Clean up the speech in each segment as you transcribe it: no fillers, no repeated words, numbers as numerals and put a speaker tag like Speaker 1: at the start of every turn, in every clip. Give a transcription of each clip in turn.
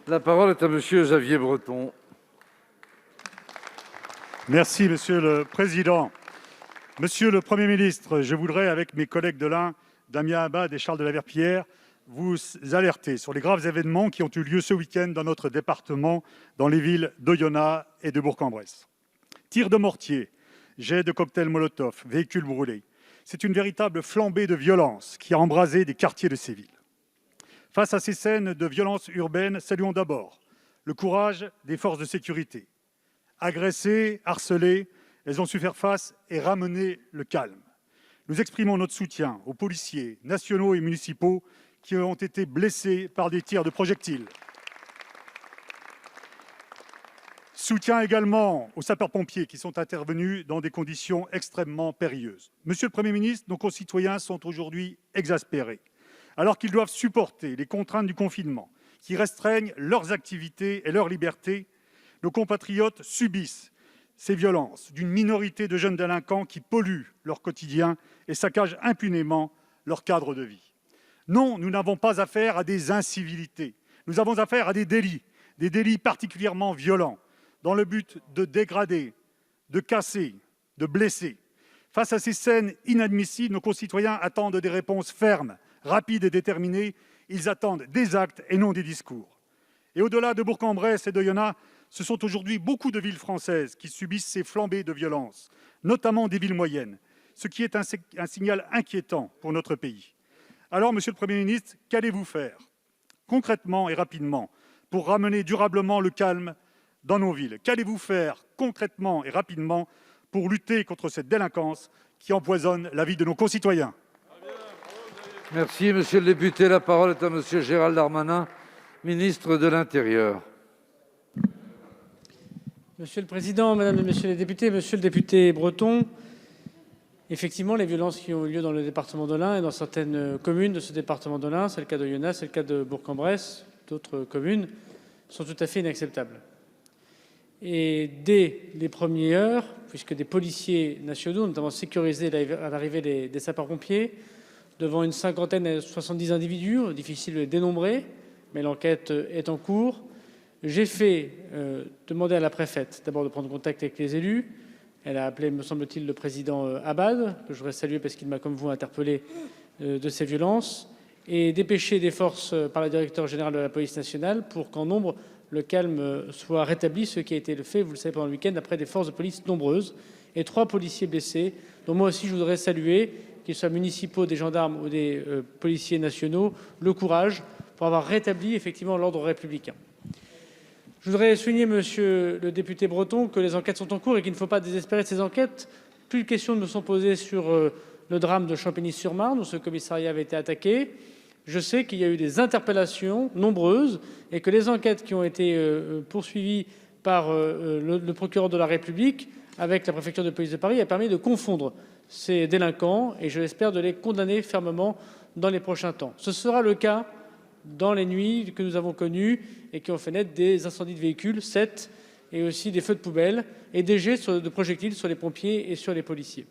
Speaker 1: La parole est à Monsieur Xavier Breton.
Speaker 2: Merci, Monsieur le Président. Monsieur le Premier ministre, je voudrais, avec mes collègues de l'Ain, Damien Abad et Charles de la Verpillière, vous alerter sur les graves événements qui ont eu lieu ce week-end dans notre département, dans les villes d'Oyonnax et de Bourg-en-Bresse. Tirs de mortier, jets de cocktails Molotov, véhicules brûlés. C'est une véritable flambée de violence qui a embrasé des quartiers de ces villes. Face à ces scènes de violence urbaine, saluons d'abord le courage des forces de sécurité. Agressées, harcelées, elles ont su faire face et ramener le calme. Nous exprimons notre soutien aux policiers nationaux et municipaux qui ont été blessés par des tirs de projectiles. Soutien également aux sapeurs-pompiers qui sont intervenus dans des conditions extrêmement périlleuses. Monsieur le Premier ministre, nos concitoyens sont aujourd'hui exaspérés, alors qu'ils doivent supporter les contraintes du confinement qui restreignent leurs activités et leurs libertés. Nos compatriotes subissent ces violences d'une minorité de jeunes délinquants qui polluent leur quotidien et saccagent impunément leur cadre de vie. Non, nous n'avons pas affaire à des incivilités. Nous avons affaire à des délits particulièrement violents, dans le but de dégrader, de casser, de blesser. Face à ces scènes inadmissibles, nos concitoyens attendent des réponses fermes, rapides et déterminées. Ils attendent des actes et non des discours. Et au-delà de Bourg-en-Bresse et d'Oyonnax, ce sont aujourd'hui beaucoup de villes françaises qui subissent ces flambées de violence, notamment des villes moyennes, ce qui est un signal inquiétant pour notre pays. Alors, Monsieur le Premier ministre, qu'allez-vous faire concrètement et rapidement pour ramener durablement le calme dans nos villes? Qu'allez-vous faire concrètement et rapidement pour lutter contre cette délinquance qui empoisonne la vie de nos concitoyens?
Speaker 1: Merci, monsieur le député. La parole est à monsieur Gérald Darmanin, ministre de l'Intérieur.
Speaker 3: Monsieur le Président, Mesdames et Messieurs les députés, Monsieur le député Breton, effectivement, les violences qui ont eu lieu dans le département de l'Ain et dans certaines communes de ce département de l'Ain, c'est le cas d'Oyonnax, c'est le cas de Bourg-en-Bresse, d'autres communes, sont tout à fait inacceptables. Et dès les premières heures, puisque des policiers nationaux, notamment sécurisés à l'arrivée des sapeurs-pompiers, devant une cinquantaine à 70 individus, difficile de les dénombrer, mais l'enquête est en cours, j'ai fait demander à la préfète d'abord de prendre contact avec les élus. Elle a appelé, me semble-t-il, le président Abad, que je voudrais saluer parce qu'il m'a, comme vous, interpellé de ces violences, et dépêcher des forces par le directeur général de la police nationale pour qu'en nombre, le calme soit rétabli, ce qui a été fait, vous le savez, pendant le week-end, après des forces de police nombreuses, et 3 policiers blessés, dont moi aussi je voudrais saluer, qu'ils soient municipaux, des gendarmes ou des policiers nationaux, le courage pour avoir rétabli effectivement l'ordre républicain. Je voudrais souligner, monsieur le député Breton, que les enquêtes sont en cours et qu'il ne faut pas désespérer de ces enquêtes. Plus de questions ne me sont posées sur le drame de Champigny-sur-Marne, où ce commissariat avait été attaqué. Je sais qu'il y a eu des interpellations nombreuses et que les enquêtes qui ont été poursuivies par le procureur de la République avec la préfecture de police de Paris a permis de confondre ces délinquants et je l'espère de les condamner fermement dans les prochains temps. Ce sera le cas dans les nuits que nous avons connues et qui ont fait naître des incendies de véhicules, 7, et aussi des feux de poubelle et des jets de projectiles sur les pompiers et sur les policiers.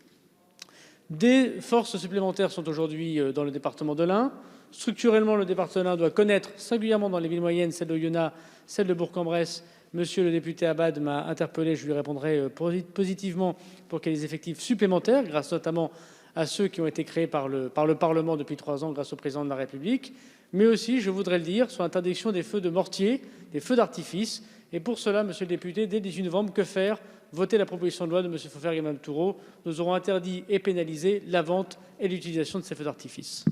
Speaker 3: Des forces supplémentaires sont aujourd'hui dans le département de l'Ain. Structurellement, le département de l'Ain doit connaître, singulièrement dans les villes moyennes, celle d'Oyonnax, celle de Bourg-en-Bresse. Monsieur le député Abad m'a interpellé, je lui répondrai positivement pour qu'il y ait des effectifs supplémentaires, grâce notamment à ceux qui ont été créés par le Parlement depuis 3 ans grâce au président de la République, mais aussi, je voudrais le dire, sur l'interdiction des feux de mortier, des feux d'artifice. Et pour cela, monsieur le député, dès le 18 novembre, que faire? Voter la proposition de loi de M. Fauvergue et Mme Toureau. Nous aurons interdit et pénalisé la vente et l'utilisation de ces feux d'artifice.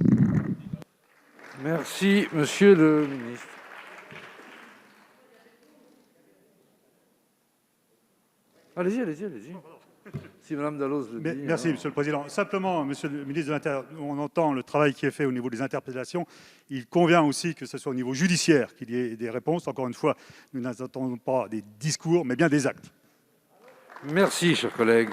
Speaker 1: Merci, monsieur le ministre. Allez-y. Si Mme Dalloz le dit.
Speaker 2: Merci, Monsieur le Président. Simplement, Monsieur le ministre de l'Intérieur, on entend le travail qui est fait au niveau des interpellations. Il convient aussi que ce soit au niveau judiciaire qu'il y ait des réponses. Encore une fois, nous n'attendons pas des discours, mais bien des actes.
Speaker 1: Merci, cher collègue.